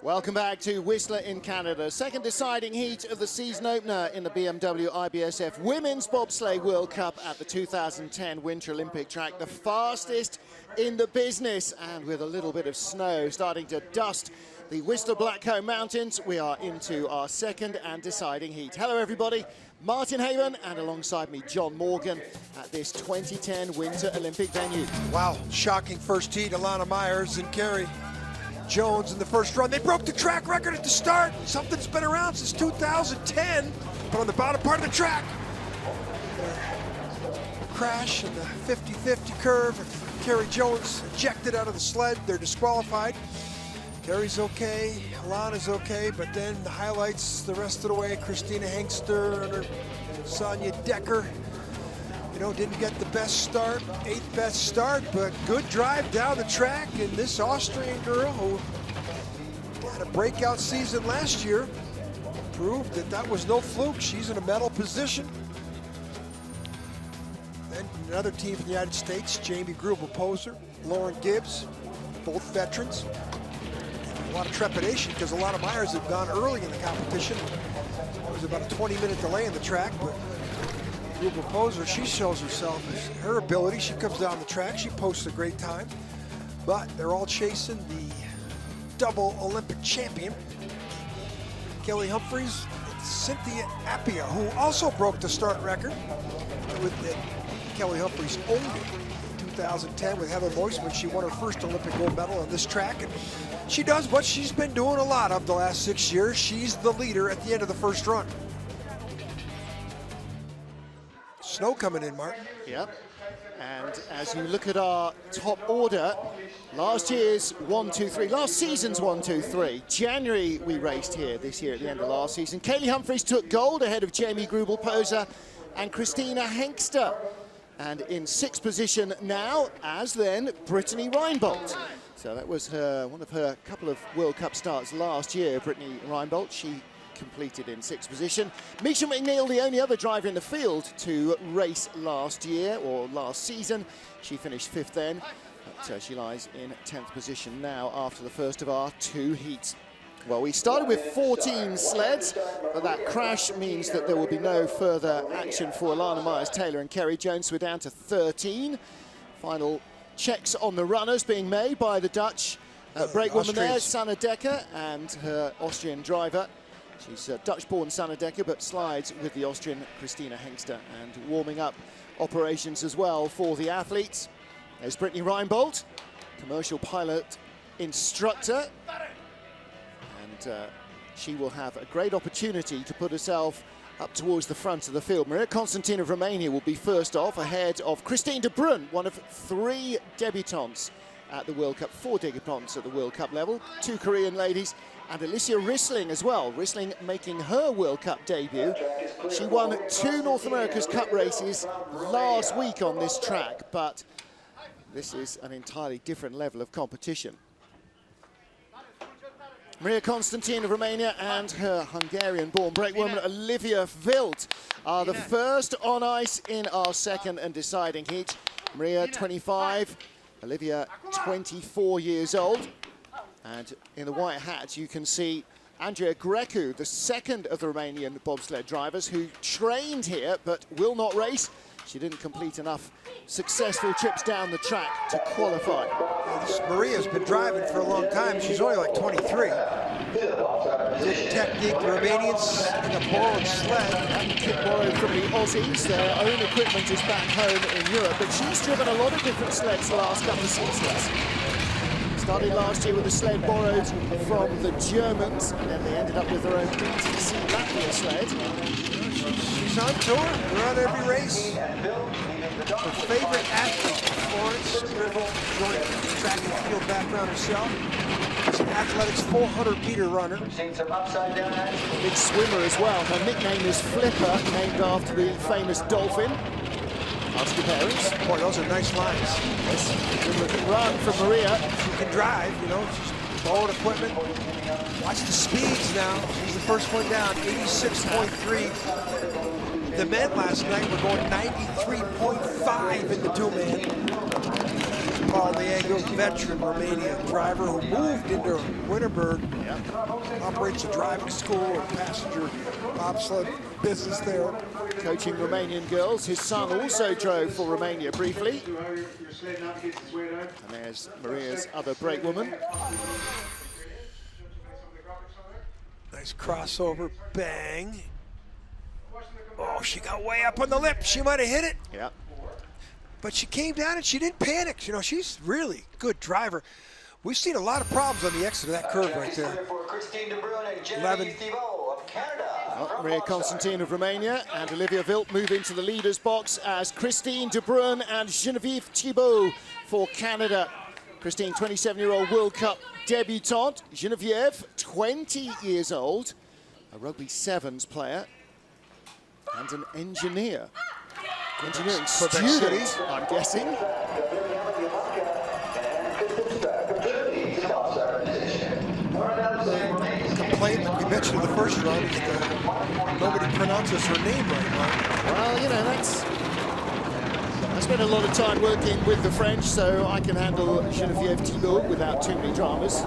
Welcome back to Whistler in Canada. Second deciding heat of the season opener in the BMW IBSF Women's Bobsleigh World Cup at the 2010 Winter Olympic track. The fastest in the business, and with a little bit of snow starting to dust the Whistler Blackcomb Mountains, we are into our second and deciding heat. Hello everybody, Martin Haven, and alongside me John Morgan at this 2010 Winter Olympic venue. Wow, shocking first heat. Alana Myers and Carrie Jones in the first run. They broke the track record at the start. Something's been around since 2010, but on the bottom part of the track, crash in the 50-50 curve. Carrie Jones ejected out of the sled. They're disqualified. Carrie's okay, Alana's okay, but then the highlights the rest of the way. Christina Hengster and her Sonia Decker, you know, didn't get the best start, 8th best start, but good drive down the track. And this Austrian girl who had a breakout season last year proved that that was no fluke. She's in a medal position. Then another team from the United States, Jamie Grubel-Poser, Lauren Gibbs, both veterans. A lot of trepidation because a lot of Myers had gone early in the competition. There was about a 20-minute delay in the track, but Grubel-Poser, she shows herself as her ability. She comes down the track, she posts a great time, but they're all chasing the double Olympic champion, Kelly Humphries, and Cynthia Appia, who also broke the start record with Kelly Humphries owned it in 2010 with Heather Loisman. She won her first Olympic gold medal on this track, and she does what she's been doing a lot of the last 6 years. She's the leader at the end of the first run. Snow coming in, Martin. Yep. And as you look at our top order, last year's 1, 2, 3, last season's 1, 2, 3. January we raced here this year at the end of last season. Kaylee Humphries took gold ahead of Jamie Grubel-Poser and Christina Hengster. And in 6th position now, as then, Brittany Reinbold. So that was one of her couple of World Cup starts last year, Brittany Reinbold. She completed in 6th position. Misha McNeil, the only other driver in the field to race last year or last season. She finished 5th then, but she lies in 10th position now after the first of our 2 heats. Well, we started with 14 sleds, but that crash means that there will be no further action for Alana Myers-Taylor and Carrie Jones. We're down to 13. Final checks on the runners being made by the Dutch brakewoman there, Sanne Dekker, and her Austrian driver. She's Dutch-born Sanne Dekker, but slides with the Austrian Christina Hengster, and warming up operations as well for the athletes. There's Brittany Reinbold, commercial pilot instructor, and she will have a great opportunity to put herself up towards the front of the field. Maria Constantin of Romania will be first off, ahead of Christine de Bruyne, one of 3 debutantes at the World Cup, 4 debutantes at the World Cup level, 2 Korean ladies, and Alicia Rissling as well. Rissling making her World Cup debut. She won 2 North America's Cup races last week on this track, but this is an entirely different level of competition. Maria Constantin of Romania and her Hungarian-born brakewoman Olivia Wild are the first on ice in our second and deciding heat. Maria 25, Olivia 24 years old. And in the white hat you can see Andreea Grecu, the second of the Romanian bobsled drivers who trained here but will not race. She didn't complete enough successful trips down the track to qualify. This Maria's been driving for a long time. She's only like 23. Good technique, the Romanians in a borrowed sled. And kit borrowed from the Aussies. Their own equipment is back home in Europe, but she's driven a lot of different sleds the last couple of seasons. Started last year with a sled borrowed from the Germans, and then they ended up with their own BTC Latvia sled. She's on tour, we're on every race. Her favorite athlete, Florence Scribble, joined the track and field background herself. She's an athletics 400-meter runner. Big swimmer as well. Her nickname is Flipper, named after the famous dolphin. Ask your parents. Boy, those are nice lines. Yes. Good looking run from Maria. She can drive, you know, she's borrowed equipment. Watch the speeds now. She's the first one down, 86.3. The men last night were going 93.5 in the 2-man. Bobsleigh veteran Romanian driver who moved into Winterberg. Operates a driving school and passenger bobsled business there. Coaching Romanian girls. His son also drove for Romania briefly. And there's Maria's other brakewoman. Nice crossover, bang. Oh, she got way up on the lip. She might have hit it. Yeah. But she came down and she didn't panic. You know, she's really good driver. We've seen a lot of problems on the exit of that curve right there. 11. Well, Maria Constantin of Romania and Olivia Wilt move into the leaders box as Christine De Bruyn and Geneviève Thibault for Canada. Christine, 27-year-old World Cup debutante. Geneviève, 20 years old, a rugby sevens player and an engineer. Engineering student, I'm guessing. Complaint that we mentioned in the first round is that nobody pronounces her name right now. Well, you know, I spent a lot of time working with the French, so I can handle Geneviève Thibault without too many dramas.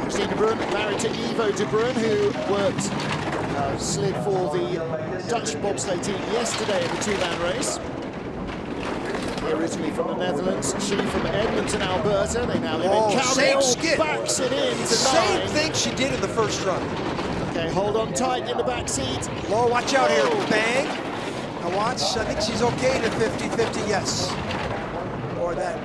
Christine De Bruyn, married to Ivo De Bruyn, who worked slid for the Dutch bobsleigh team yesterday in the two-man race. He originally from the Netherlands, she from Edmonton, Alberta. They now live in same skid. Backs it in to Same 9. thing she did in the first run. Okay, hold on tight in the back seat. Low, watch out here, bang. Now watch, I think she's okay to 50-50, yes. Or that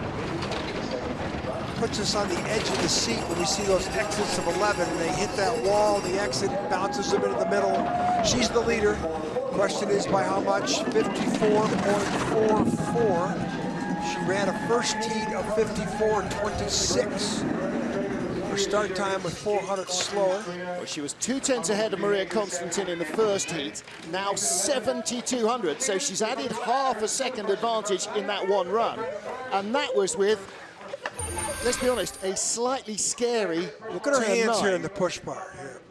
puts us on the edge of the seat when we see those exits of 11 and they hit that wall, the exit bounces them into the middle. She's the leader. Question is by how much? 54.44. She ran a first heat of 54.26. Her start time was 400 slower. Well, she was 2/10 ahead of Maria Constantin in the first heat, now 7,200, so she's added half a second advantage in that one run. And that was with, let's be honest, a slightly scary Look at her hands here in the push bar. Here.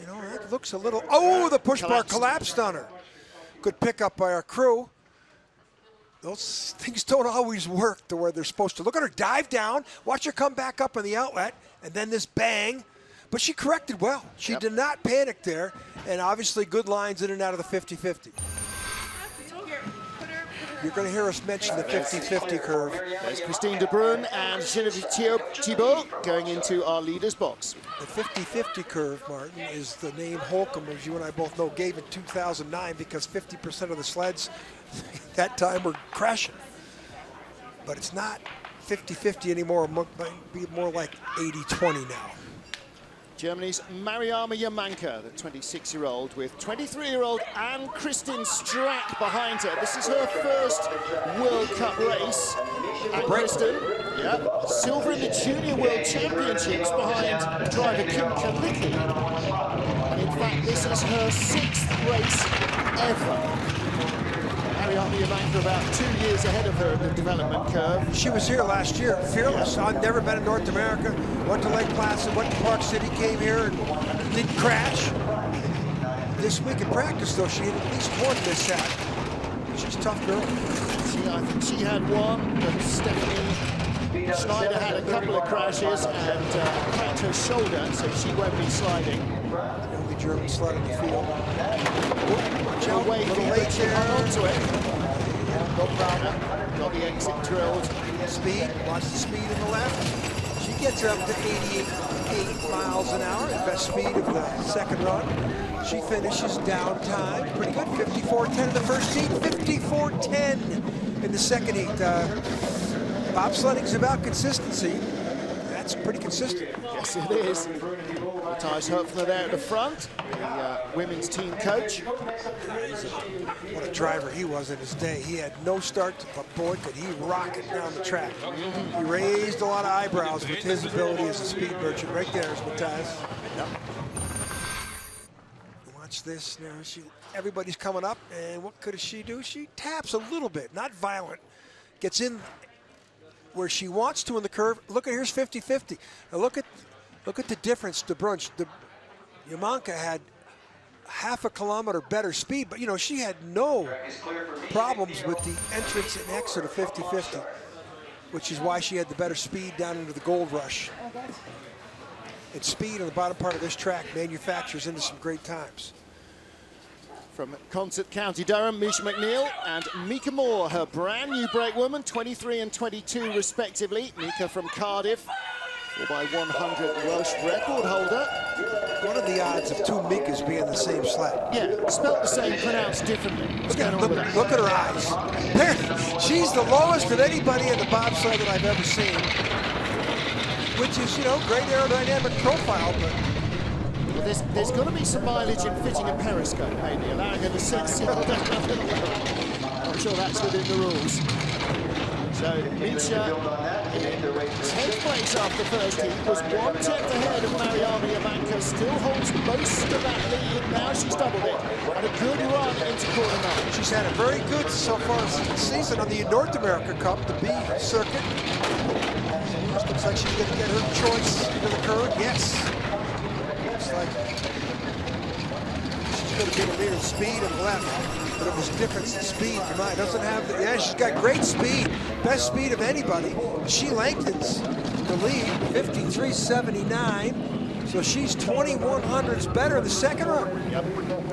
You know, that looks a little, oh, the push bar collapsed on her. Good pickup by our crew. Those things don't always work to where they're supposed to. Look at her dive down, watch her come back up on the outlet, and then this bang. But she corrected well. She did not panic there, and obviously good lines in and out of the 50-50. You're going to hear us mention the 50-50 curve. There's Christine De Bruyn and Geneviève Thibault going into our leaders box. The 50-50 curve, Martin, is the name Holcomb, as you and I both know, gave in 2009 because 50% of the sleds that time were crashing. But it's not 50-50 anymore. It might be more like 80-20 now. Germany's Mariama Yamanka, the 26-year-old, with 23-year-old Ann-Kristin Strack behind her. This is her first World Cup race. Ann-Kristin, silver in the Junior World Championships behind driver Kim Kalicki. And in fact, this is her 6th race ever. Mariama Yamanka about 2 years ahead of her in the development curve. She was here last year, fearless. I've never been in North America. Went to Lake Placid, went to Park City, came here and didn't crash. This week in practice, though, she had at least one mishap. She's a tough girl. I think she had one, but Stephanie Schneider had a couple of crashes and cracked her shoulder, so she won't be sliding. The only German sled in the field. Watch out, wait, a little late there. Onto it. No problem. Got the exit drilled. Speed, watch the speed in the left. She gets up to 88 miles an hour, at best speed of the second run. She finishes down time, pretty good, 54.10 in the first heat, 54.10 in the second heat. Bobsledding's about consistency. That's pretty consistent. Yes, it is. Matthijs Höpfner there at the front, the women's team coach. What a driver he was in his day. He had no start, but boy, could he rock it down the track. He raised a lot of eyebrows with his ability as a speed merchant. Right there is Matthijs. Watch this now. Everybody's coming up, and what could she do? She taps a little bit, not violent. Gets in where she wants to in the curve. Look at here's 50-50. Now look at the difference. The Yamanka had half a kilometer better speed, but you know she had no problems with the entrance and exit of 50-50. which is why she had the better speed down into the gold rush. And speed on the bottom part of this track manufactures into some great times. From Concert, County Durham, Misha McNeil and Mika Moore, her brand new brakewoman, 23 and 22 respectively. Mika from Cardiff, 4x100 Welsh record holder. What are the odds of two Mikas being the same sled? Yeah, spelt the same, pronounced differently. Look at her eyes. She's the lowest of anybody in the bobsled that I've ever seen, which is, you know, great aerodynamic profile, but well, there's got to be some mileage in fitting a periscope, maybe, allowing her to sit down. I'm sure that's within the rules. So Misha, in 10th place after first heat, was 1/10 ahead of Mariana Yamanka, still holds most of that lead. Now she's doubled it, and a good run into corner 9. She's had a very good so far season on the North America Cup, the B circuit. This looks like she's going to get her choice into the curve. Yes. Looks like she's going to be the leader in speed and left. But it was difference in speed tonight. Doesn't have the, yeah, she's got great speed, best speed of anybody. She lengthens the lead, 53.79. So she's 21/100ths better in the second run. Yep.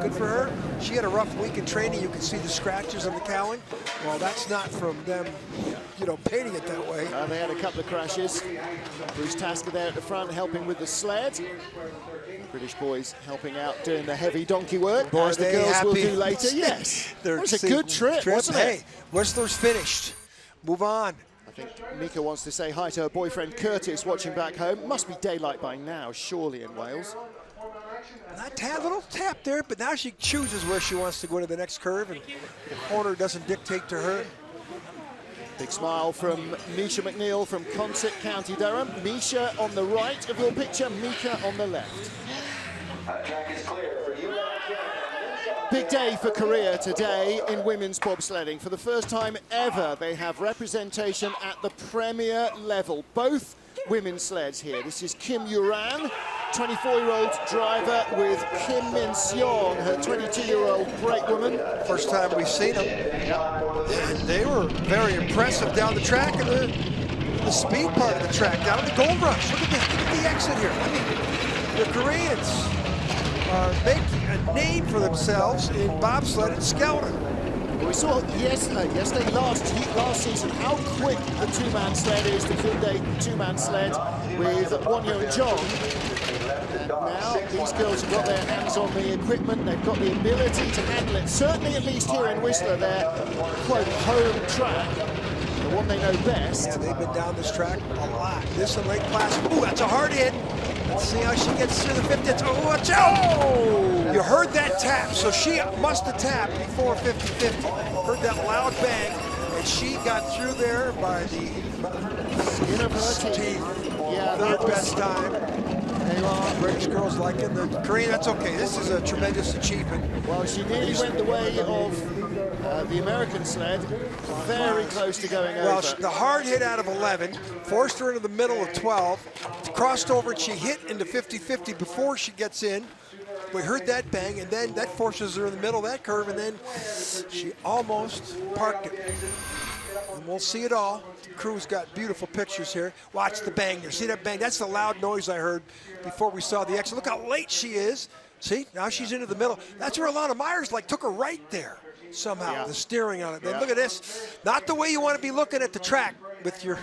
Good for her. She had a rough week in training. You can see the scratches on the cowling. Well, that's not from them, you know, painting it that way. They had a couple of crashes. Bruce Tasker there at the front helping with the sled. British boys helping out doing the heavy donkey work, Boy, as the girls will do later. Yes, it was a good trip, wasn't it? Hey, Whistler's finished. Move on. I think Mika wants to say hi to her boyfriend Curtis watching back home. Must be daylight by now, surely, in Wales. A little tap there, but now she chooses where she wants to go to the next curve, and the corner doesn't dictate to her. Big smile from Misha McNeil from Concert, County Durham. Misha on the right of your picture, Mika on the left. Big day for Korea today in women's bobsledding. For the first time ever, they have representation at the premier level. Both women's sleds here. This is Kim Uran, 24-year-old driver, with Kim Min Seong, her 22-year-old brakewoman. First time we've seen them. And they were very impressive down the track and the speed part of the track, down the gold rush. Look at the exit here. I mean, the Koreans are making a name for themselves in bobsled and skeleton. We saw yesterday, last season, how quick the two-man sled is, the full-day two-man sled with Wonyo and John. And now these girls have got their hands on the equipment, they've got the ability to handle it. Certainly, at least here in Whistler, their quote home track, the one they know best. Yeah, they've been down this track a lot. This and Lake Placid. Ooh, that's a hard hit. Let's see how she gets through the 50. Oh, watch out! Oh! You heard that tap, so she must have tapped before 50-50. Heard that loud bang, and she got through there by the skin of her teeth. Yeah, third best time. They are British girls liking the Korean. That's okay. This is a tremendous achievement. Well, she nearly went the way of the American sled. Very close to going over. Well, the hard hit out of 11 forced her into the middle of 12. Crossed over and she hit into 50-50 before she gets in. We heard that bang, and then that forces her in the middle of that curve, and then she almost parked it. And we'll see it all. The crew's got beautiful pictures here. Watch the bang there. See that bang? That's the loud noise I heard before we saw the exit. Look how late she is. See, now she's into the middle. That's where Alana Myers took her right there somehow, the steering on it. Then look at this. Not the way you want to be looking at the track with your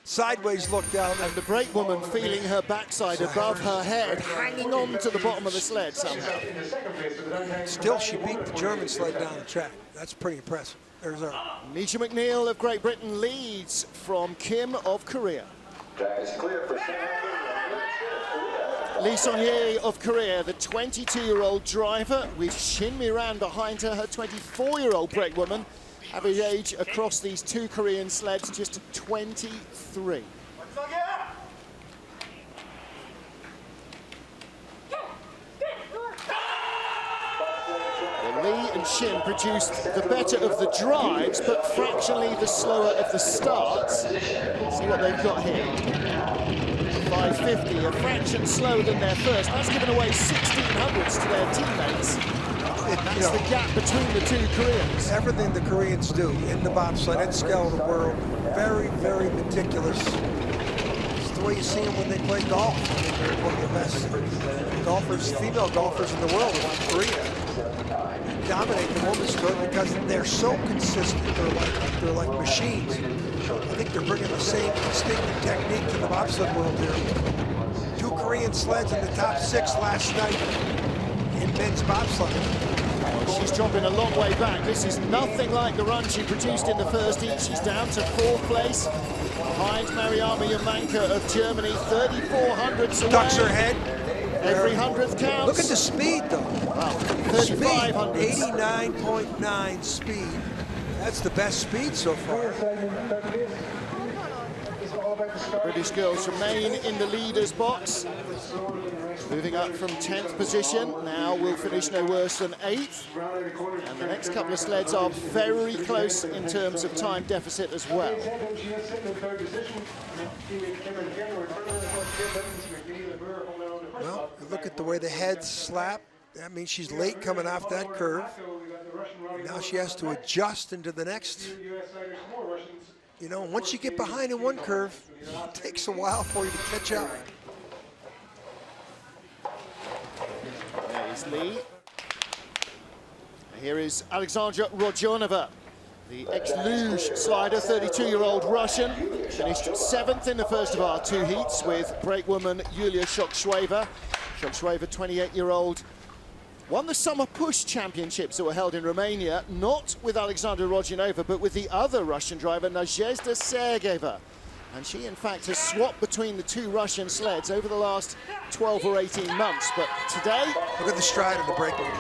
sideways look down. And the brakewoman feeling her backside above her head, hanging on to the bottom of the sled somehow. Still, she beat the German sled down the track. That's pretty impressive. There's her. Misha McNeil of Great Britain leads from Kim of Korea. Lee Son-hye of Korea, the 22-year-old driver, with Shin Mi-ran behind her, her 24-year-old brakewoman. Average age across these two Korean sleds, just 23. Lee and Shin produced the better of the drives, but fractionally the slower of the starts. See what they've got here. 550, a fraction slower than their first. That's given away 1600ths to their teammates. That's the gap between the two Koreans. Everything the Koreans do in the bobsled and skeleton world very, very meticulous. It's the way you see them when they play golf. I mean, they're one of the best golfers, female golfers in the world in Korea. They dominate the women's tour because they're so consistent. They're like machines. I think they're bringing the same instinct and technique to the bobsled world here. 2 Korean sleds in the top 6 last night in men's bobsled. She's dropping a long way back. This is nothing like the run she produced in the first heat. She's down to 4th place behind Mariama Yamanka of Germany, 3,400s away. Ducks her head. Every 100th counts. Look at the speed, though. Wow, 3,500. 89.9 speed. That's the best speed so far. British girls remain in the leaders box. Moving up from 10th position. Now will finish no worse than 8th. And the next couple of sleds are very close in terms of time deficit as well. Well, look at the way the heads slap. That means she's late coming off that curve. Now she has to adjust into the next. You know, once you get behind in one curve, it takes a while for you to catch up. There is Lee. Here is Alexandra Rodionova, the ex-luge slider, 32-year-old Russian. Finished 7th in the first of our 2 heats with brakewoman Yulia Shokshueva. Shokshueva, 28-year-old, won the Summer Push Championships that were held in Romania, not with Alexandra Rodionova, but with the other Russian driver, Nadezhda Sergeyeva. And she, in fact, has swapped between the 2 Russian sleds over the last 12 or 18 months. But today... Look at the stride of the brakewoman.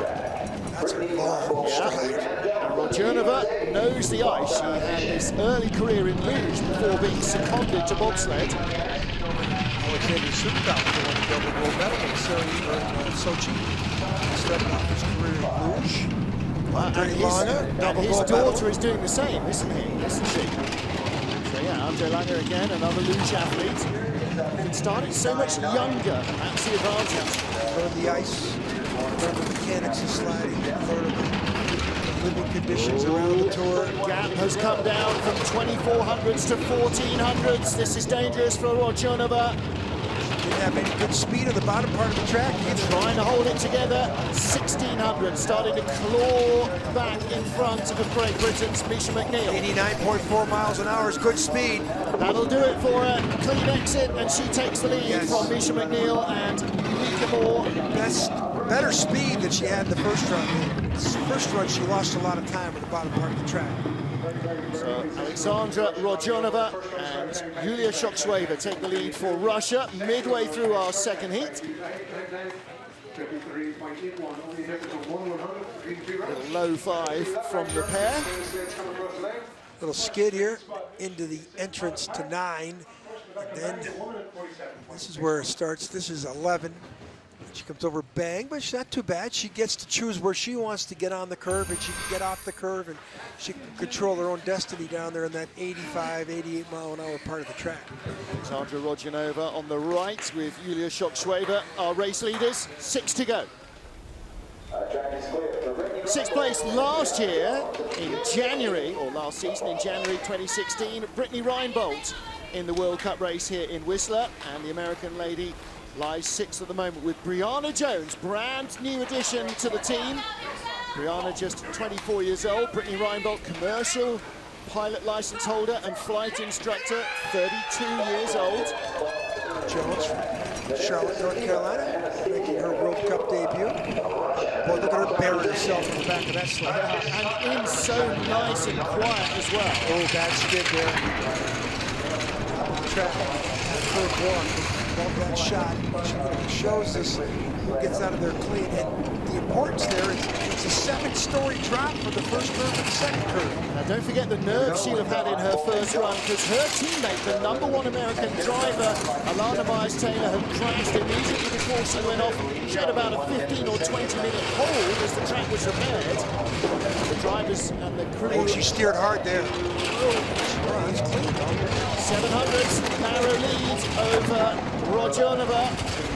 That's a long stride. And Rodionova knows the ice. She had this early career in luge before being seconded to bobsled. Alexander Sukov won the double gold medal in Sochi. Started off his career in luge. And his daughter is doing the same, isn't he? Isn't she? So yeah, Andre Langer again, another luge athlete. You can start it so much younger, and that's the advantage. Learn the ice, learn the mechanics of sliding, learn the living conditions around the tour. Gap has come down from 2,400s to 1,400s. This is dangerous for Rodionova. Didn't have any good speed at the bottom part of the track. Trying to hold it together. 1,600, starting to claw back in front of Great Britain's Misha McNeil. 89.4 miles an hour is good speed. That'll do it for her. Clean exit, and she takes the lead from Misha McNeil and Mika Moore. Better speed than she had in the first run. The first run, she lost a lot of time at the bottom part of the track. So Alexandra Rodionova and Yulia Shokshueva take the lead for Russia midway through our second heat. Little low 5 from the pair. Little skid here into the entrance to 9. And then this is where it starts. This is 11. She comes over, bang, but she's not too bad. She gets to choose where she wants to get on the curve, and she can get off the curve, and she can control her own destiny down there in that 85, 88 mile an hour part of the track. Alexandra Rodionova on the right with Yulia Shokshueva, our race leaders. 6 to go. 6th place last year in January, or last season in January 2016, Brittany Reinbold in the World Cup race here in Whistler, and the American lady lies 6th at the moment with Brianna Jones, brand new addition to the team. Brianna just 24 years old, Brittany Reinbold, commercial pilot license holder and flight instructor, 32 years old. Jones from Charlotte, North Carolina, making her World Cup debut. Boy, look at her burying herself in the back of that sled. And in so nice and quiet as well. Oh, bad skid there. Track, third block. Love that shot. She shows us who gets out of there clean. And the importance there is it's a 7-story drop for the first curve and the second curve. Now don't forget the nerves she'll have had in her first run, because her teammate, the #1 American driver, Alana Myers-Taylor, had crashed immediately before she went off. She had about a 15 or 20-minute hold as the track was repaired. The drivers and the crew... Oh, she steered hard there. Oh, it's clean though. 700s, narrow lead over Rodionova.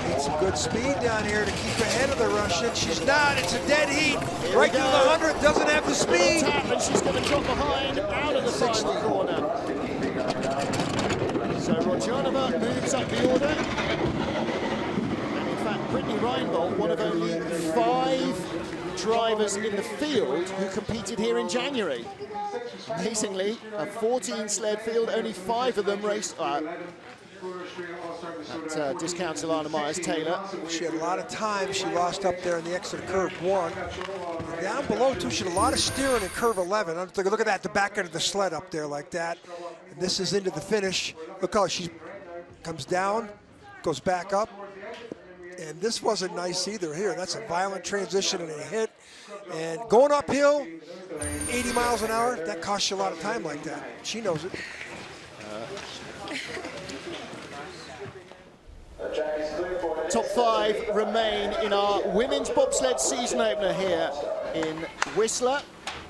Needs some good speed down here to keep ahead of the Russian. She's not. It's a dead heat. Here Right through the 100, doesn't have the speed. Tap, and she's going to drop behind out of the final corner. moves up the order. And in fact, Brittany Reinbold, one of only 5 drivers in the field who competed here in January. Amazingly, a 14 sled field, only 5 of them raced. That discounts Alana Myers-Taylor. She had a lot of time. She lost up there in the exit of curve 1. And down below, too, she had a lot of steering in curve 11. Look at that, the back end of the sled up there like that. And this is into the finish. Look how she comes down, goes back up. And this wasn't nice either here. That's a violent transition and a hit. And going uphill, 80 miles an hour, that costs you a lot of time like that. She knows it. Top 5 remain in our women's bobsled season opener here in Whistler.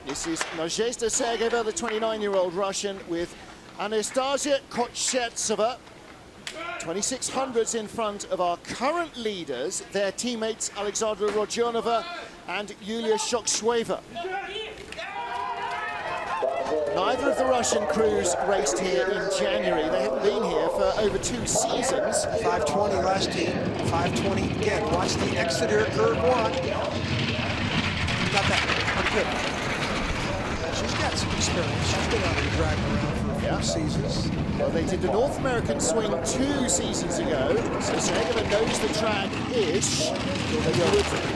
This is Nadezhda Sergeyeva, the 29-year-old Russian, with Anastasia Kochetsova. 2600s in front of our current leaders, their teammates Alexandra Rodionova and Yulia Shokshweva. Neither of the Russian crews raced here in January. They haven't been here for over 2 seasons. 520 last heat, 520 again. Watch the exit here, curve 1. Not that good. She's got some experience. She's been out here driving around for a few seasons. Well, they did the North American swing 2 seasons ago, so Sergeyeva knows the track-ish. You would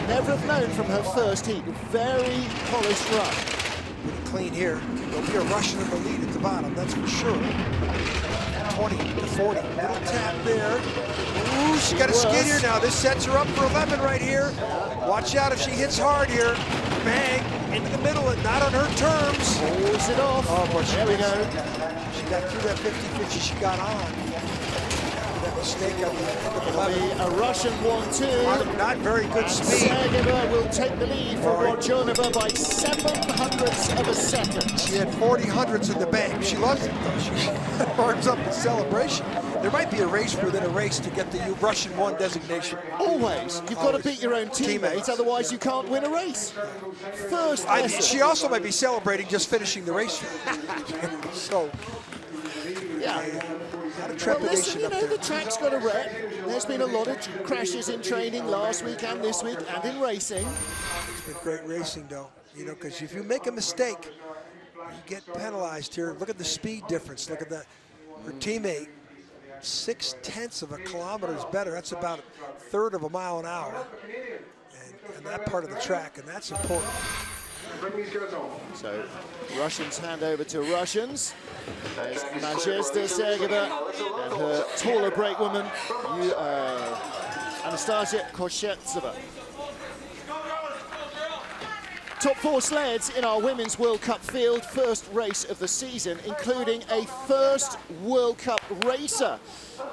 never have known from her first heat. Very polished run. Pretty clean here. There'll be a Russian in the lead at the bottom, that's for sure. 20 to 40. Little tap there. Ooh, she got a skid here now. This sets her up for 11 right here. Watch out if she hits hard here. Bang, into the middle and not on her terms. Pulls it off. Oh, but there we go. She got through that 50-50 she got on. That mistake on the end of 11. A Russian 1-2. Not very good speed. Sergeyeva will take the lead from Rodionova by 700ths of a second. She had 40 hundredths in the bank. She loves it though. She arms up in celebration. There might be a race within a race to get the Russian 1 designation. Always. You've got to beat your own teammates, otherwise you can't win a race. First lesson. She also might be celebrating just finishing the race. So, yeah. Not a trepidation well, listen, up there. The track's got a rep. There's been a lot of crashes in training last week and this week and in racing. It's been great racing though, you know, because if you make a mistake, you get penalized here. Look at the speed difference. Look at that. Her teammate, 0.6 of a kilometer is better. That's about 1/3 of a mile an hour. And that part of the track, and that's important. So Russians hand over to Russians. There's Nadezhda Sergeyeva and her taller brakewoman, Anastasia Kochetsova. Top 4 sleds in our Women's World Cup field, first race of the season, including a first World Cup racer.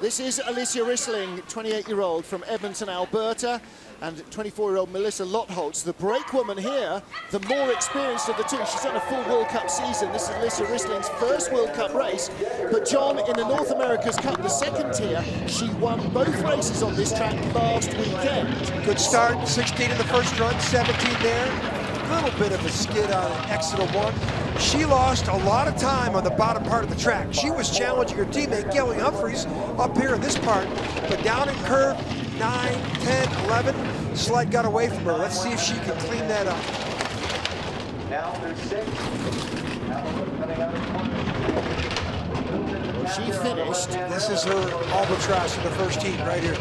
This is Alicia Rissling, 28-year-old from Edmonton, Alberta, and 24-year-old Melissa Lottholtz, the brakewoman here, the more experienced of the two. She's done a full World Cup season. This is Alicia Rissling's first World Cup race. But John, in the North America's Cup, the second tier, she won both races on this track last weekend. Good start, 16 in the first run, 17 there. A little bit of a skid on exit of 1. She lost a lot of time on the bottom part of the track. She was challenging her teammate, Kelly Humphries, up here in this part, but down in curve 9, 10, 11, sled got away from her. Let's see if she can clean that up. Well, she finished. This is her albatross in the first heat right here. She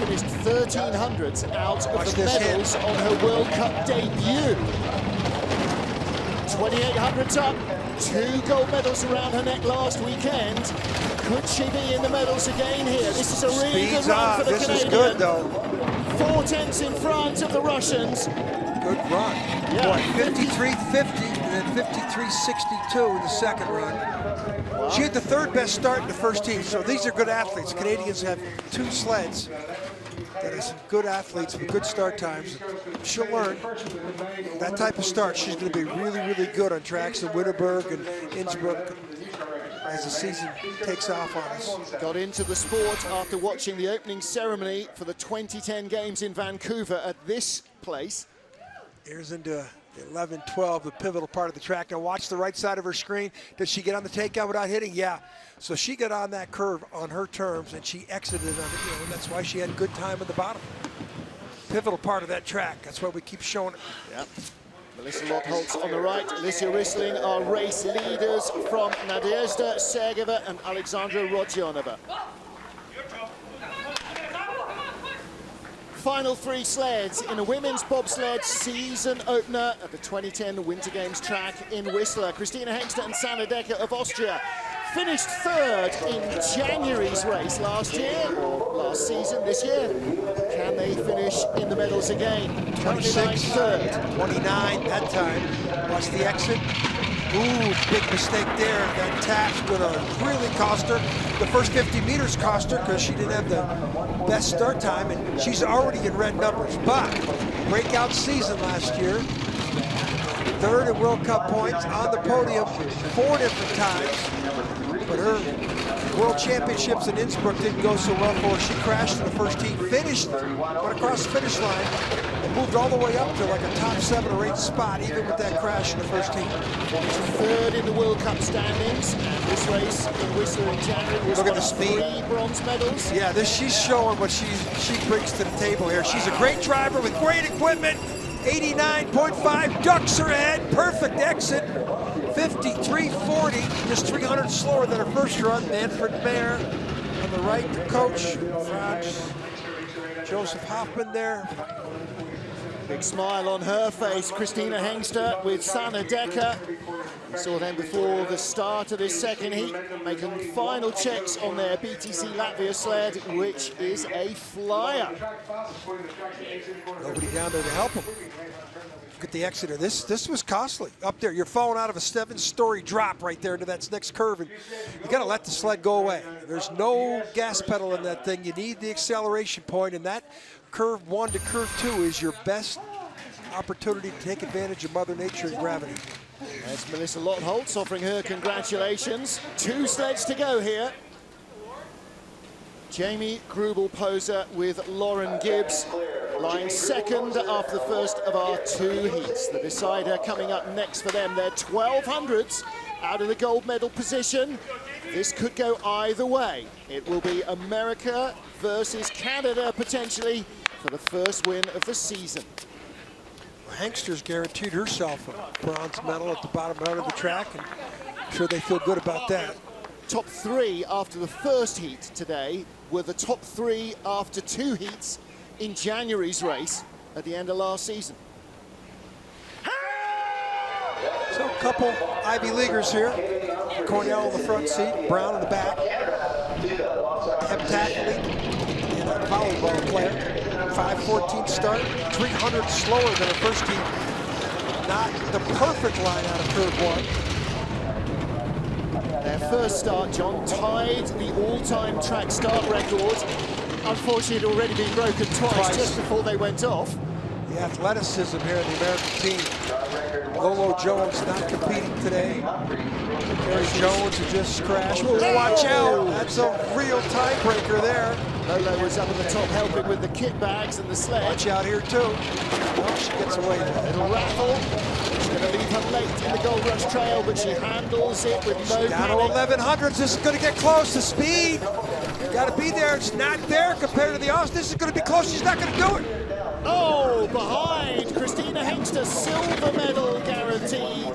finished 1300ths out of the medals on her World Cup debut. 2800s up, 2 gold medals around her neck last weekend. Could she be in the medals again here? This is a really good run for the Canadian. This is good though. 4/10 in front of the Russians. Good run. Yeah. Boy, 53.50 and then 53.62 in the second run. Wow. She had the 3rd best start in the first heat, so these are good athletes. The Canadians have 2 sleds that are some good athletes with good start times. She'll learn that type of start. She's going to be really, really good on tracks in Wittenberg and Innsbruck as the season takes off on us. Got into the sport after watching the opening ceremony for the 2010 games in Vancouver at this place. Here's into 11-12, the pivotal part of the track. Now watch the right side of her screen. Did she get on the takeout without hitting? Yeah. So she got on that curve on her terms, and she exited on it, and that's why she had a good time at the bottom. Pivotal part of that track. That's why we keep showing it. Yep. Melissa Lottholtz on the right, Alicia Rissling are race leaders from Nadezhda Sergeva and Alexandra Rodionova. Final 3 sleds in a women's bobsled season opener at the 2010 Winter Games track in Whistler. Christina Hengster and Sanna Decker of Austria finished 3rd in January's race last year, or last season, this year. Can they finish in the medals again? 26, 3rd. 29 that time. Watch the exit. Ooh, big mistake there. That tap's gonna really cost her. The first 50 meters cost her because she didn't have the best start time, and she's already in red numbers. But breakout season last year. 3rd in World Cup points, on the podium 4 different times. But her World Championships in Innsbruck didn't go so well for her. She crashed in the first heat, finished, went across the finish line, and moved all the way up to like a top 7 or 8 spot, even with that crash in the first heat. 3rd in the World Cup standings, and this race in Whistler in January was Look at one the of speed. 3 bronze medals. Yeah, she's showing what she brings to the table here. She's a great driver with great equipment. 89.5, ducks her head, perfect exit. 53.40, just 300 slower than her first run. Manfred Mayer on the right, the coach, Franz Joseph Hoffman there. Big smile on her face, Christina Hengster with Sanna Decker. We saw them before the start of this second heat, making final checks on their BTC Latvia sled, which is a flyer. Nobody down there to help them. Look at the exit here. This was costly. Up there, you're falling out of a 7-story drop right there into that next curve, and you got to let the sled go away. There's no gas pedal in that thing. You need the acceleration point, and that curve 1 to curve 2 is your best opportunity to take advantage of Mother Nature and gravity. That's Melissa Lottholtz offering her congratulations. 2 sleds to go here. Jamie Grubel-Poser with Lauren Gibbs lying 2nd after the first of our 2 heats. The decider coming up next for them. They're 1200s out of the gold medal position. This could go either way. It will be America versus Canada potentially for the first win of the season. Hengster's guaranteed herself a bronze medal at the bottom out of the track, and I'm sure they feel good about that. Top 3 after the first heat today were the top 3 after 2 heats in January's race at the end of last season. So a couple Ivy Leaguers here. Cornell in the front seat, Brown in the back. Heptathlete and a volleyball player. 5:14 start, 300 slower than her first heat. Not the perfect line out of curve 1. Their first start, John, tied the all-time track start record. Unfortunately, it had already been broken twice just before they went off. The athleticism here in the American team. Lolo Jones not competing today. Gary Jones who just crashed. Oh, watch out! That's a real tiebreaker there. Lolo was up at the top helping with the kit bags and the sled. Watch out here too. Well, she gets away with it. Little raffle. It's going to leave her late in the Gold Rush Trail, but she handles it with no down to panic. 1100s. This is going to get close. The speed. Got to be there. It's not there compared to the Austin. This is going to be close. She's not going to do it. Oh, behind Christina Hengster, silver medal guaranteed.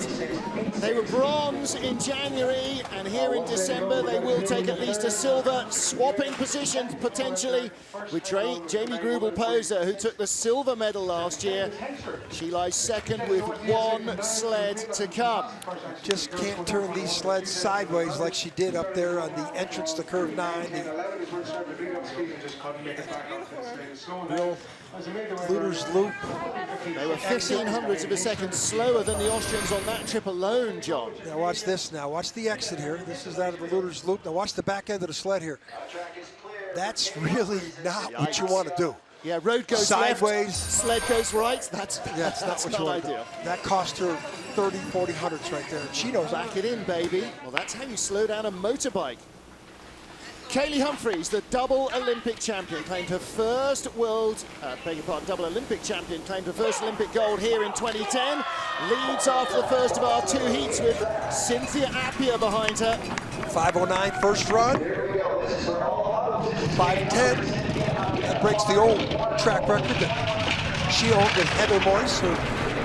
They were bronze in January, and here in December they will take at least a silver, swapping positions potentially with Jamie Grubel-Poser, who took the silver medal last year. She lies 2nd with 1 sled to come. Just can't turn these sleds sideways like she did up there on the entrance to curve 9. Real Luder's loop. They were 1500ths of a second slower than the Austrians on that trip alone, John. Now watch this now. Watch the exit here. This is out of the Luder's loop. Now watch the back end of the sled here. That's really not what you want to do. Yeah, road goes sideways. Left, sled goes right. That's not ideal. That cost her 30, 40 hundredths right there. She knows. Back it in, baby. Well, that's how you slow down a motorbike. Kaylee Humphries, the double Olympic champion, claimed her first double Olympic champion, claimed her first Olympic gold here in 2010. Leads after the first of our 2 heats with Cynthia Appia behind her. 5:09 first run. 5:10. That breaks the old track record that she owned with Heather Morris, her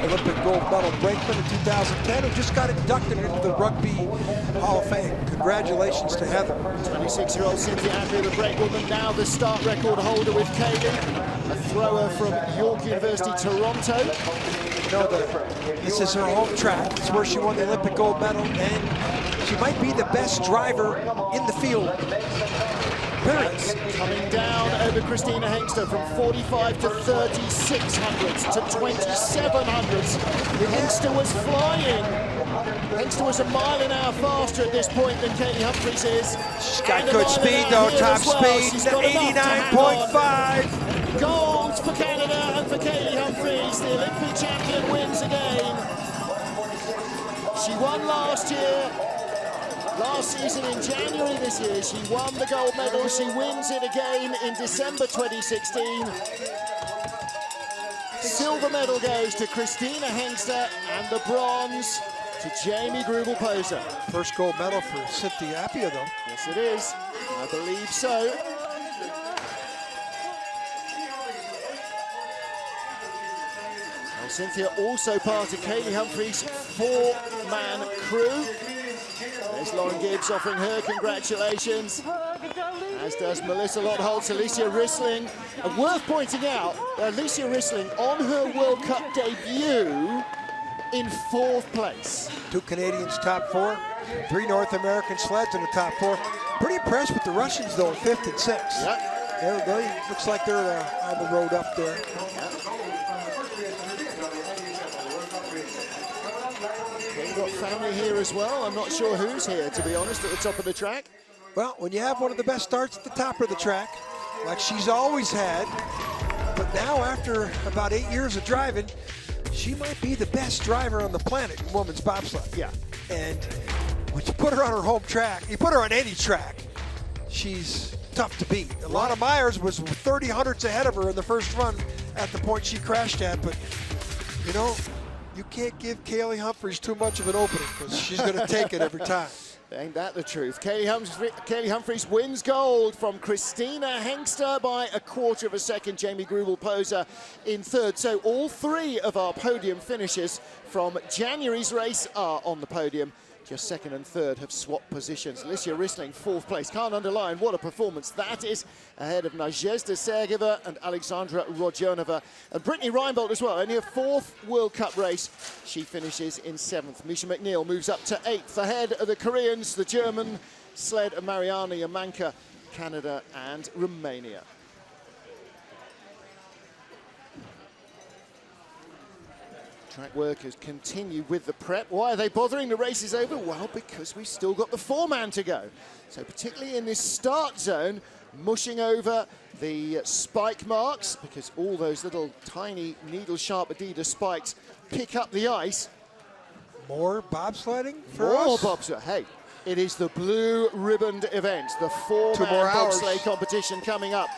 Olympic gold medal brakeman in 2010, who just got inducted into the Rugby Hall of Fame. Congratulations to Heather. 26-year-old Cynthia Appia, the brakewoman, now the start record holder with Kaylee, a thrower from York University, Toronto. You know, this is her home track. It's where she won the Olympic gold medal, and she might be the best driver in the field. That's coming down over Christina Hengster from 45 to 36 hundredths to 27 hundredths. Hengster was flying. Hengster was a mile an hour faster at this point than Kaylee Humphries is. She's got good speed though, top speed, 89.5. Gold for Canada and for Kaylee Humphries. The Olympic champion wins again. She won last year. Last season in January this year, she won the gold medal. She wins it again in December 2016. Silver medal goes to Christina Hengster and the bronze to Jamie Grubel-Poser. First gold medal for Cynthia Appia, though. Yes, it is. I believe so. Well, Cynthia also part of Kaylee Humphries' 4-man crew. There's Lauren Gibbs offering her congratulations, as does Melissa Lottholtz, Alicia Rissling. Worth pointing out, Alicia Rissling on her World Cup debut in 4th place. 2 Canadians top 4, 3 North American sleds in the top 4. Pretty impressed with the Russians though, in 5th and 6th. Yep. They looks like they're on the road up there. Yep. We've got family here as well. I'm not sure who's here, to be honest, at the top of the track. Well, when you have one of the best starts at the top of the track, like she's always had, but now after about 8 years of driving, she might be the best driver on the planet in women's bobsled. Yeah. And when you put her on her home track, you put her on any track, she's tough to beat. Alana Myers was 30 hundredths ahead of her in the first run at the point she crashed at, but you know, you can't give Kaylee Humphries too much of an opening because she's going to take it every time. Ain't that the truth? Kaylee Humphries wins gold from Christina Hengster by a 1/4 of a second. Jamie Grubel-Poser in 3rd. So all 3 of our podium finishers from January's race are on the podium. Just 2nd and 3rd have swapped positions. Alicia Rissling, 4th place. Can't underline what a performance that is, ahead of Nadezhda Sergeva and Alexandra Rodionova. And Brittany Reinbold as well, only a 4th World Cup race. She finishes in 7th. Misha McNeil moves up to 8th, ahead of the Koreans, the German, Sled and Mariana Yamanka, Canada and Romania. Track workers continue with the prep. Why are they bothering? The race is over? Well, because we've still got the 4-man to go. So particularly in this start zone, mushing over the spike marks, because all those little tiny needle-sharp Adidas spikes pick up the ice. More bobsledding for More us? bobsled. Hey, it is the blue ribboned event, the 4-man bobsleigh competition coming up.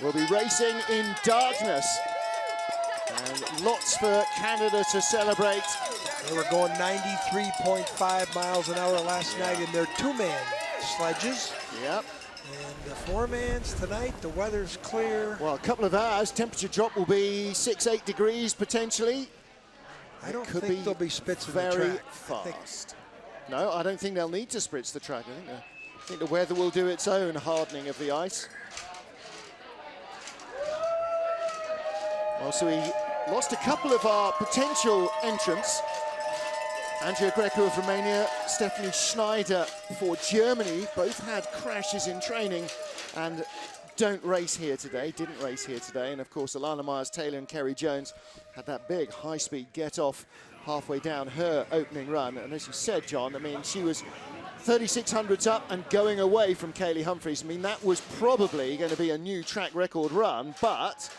We'll be racing in darkness. And lots for Canada to celebrate. They were going 93.5 miles an hour last night in their 2-man sledges. Yep. And the 4-mans tonight, the weather's clear. Well, a couple of hours, temperature drop will be 6-8 degrees potentially. I don't think there'll be spits in the track. Very fast. No, I don't think they'll need to spritz the track. I think the weather will do its own hardening of the ice. Well, so we lost a couple of our potential entrants. Andrea Greco of Romania, Stephanie Schneider for Germany. Both had crashes in training and didn't race here today. And of course, Alana Myers-Taylor and Kerry Jones had that big high-speed get-off halfway down her opening run. And as you said, John, I mean, she was 3,600s up and going away from Kaylee Humphries. I mean, that was probably going to be a new track record run, but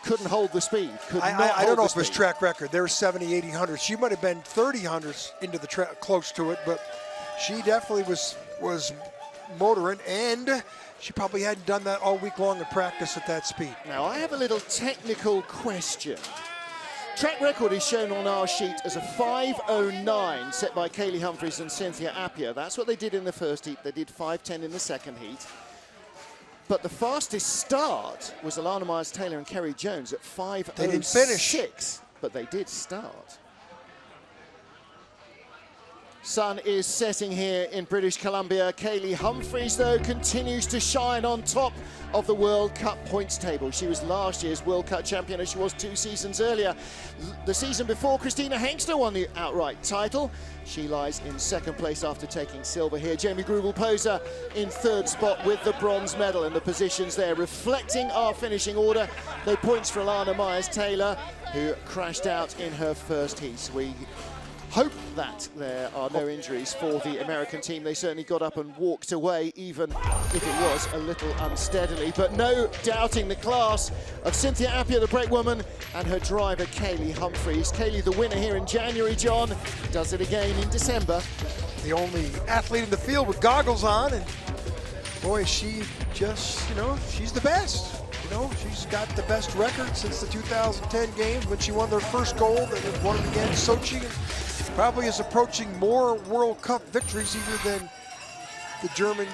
couldn't hold the speed. I don't know if it was track record. There were 70, 80 hundreds. She might have been 30 hundreds into the track, close to it, but she definitely was motoring, and she probably hadn't done that all week long in practice at that speed. Now, I have a little technical question. Track record is shown on our sheet as a 5:09 set by Kaylee Humphries and Cynthia Appia. That's what they did in the first heat. They did 5:10 in the second heat. But the fastest start was Alana Myers-Taylor and Kerry Jones at 5:06. They didn't finish. But they did start. Sun is setting here in British Columbia. Kaylee Humphries, though, continues to shine on top of the World Cup points table. She was last year's World Cup champion, as she was 2 seasons earlier. The season before, Christina Hengster won the outright title. She lies in second place after taking silver here. Jamie Grubel-Poser in third spot with the bronze medal, and the positions there reflecting our finishing order. No points for Alana Myers-Taylor, who crashed out in her first heat. We hope that there are no injuries for the American team. They certainly got up and walked away, even if it was a little unsteadily. But no doubting the class of Cynthia Appia, the brakewoman, and her driver, Kaylee Humphries. Kaylee, the winner here in January, John, does it again in December. The only athlete in the field with goggles on, and boy, she just, she's the best. She's got the best record since the 2010 games when she won their first gold, and then won it again in Sochi. Probably is approaching more World Cup victories even than the German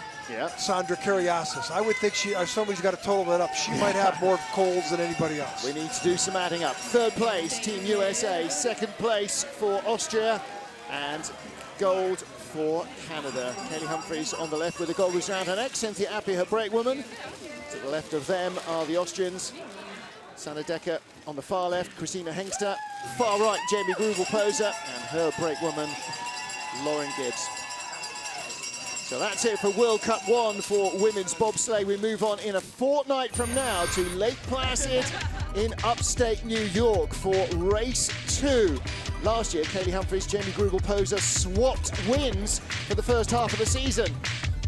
Sandra Kariasis. I would think somebody's got to total that up. She might have more colds than anybody else. We need to do some adding up. Third place, Team USA. Second place for Austria, and gold for Canada. Kaylee Humphries on the left with the gold was around her neck. Cynthia Appia, her brakewoman. To the left of them are the Austrians. Sanna Decker on the far left, Christina Hengster. Far right, Jamie Grubel-Poser, and her brakewoman, Lauren Gibbs. So that's it for World Cup 1 for women's bobsleigh. We move on in a fortnight from now to Lake Placid in upstate New York for race 2. Last year, Kaylee Humphries, Jamie Grubel-Poser swapped wins for the first half of the season.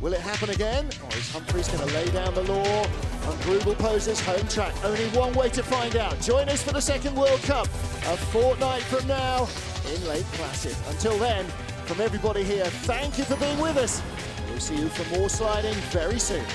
Will it happen again, or is Humphries going to lay down the law on Grubel-Poser's home track? Only one way to find out. Join us for the second World Cup a fortnight from now in Lake Placid. Until then, from everybody here, thank you for being with us. We'll see you for more sliding very soon.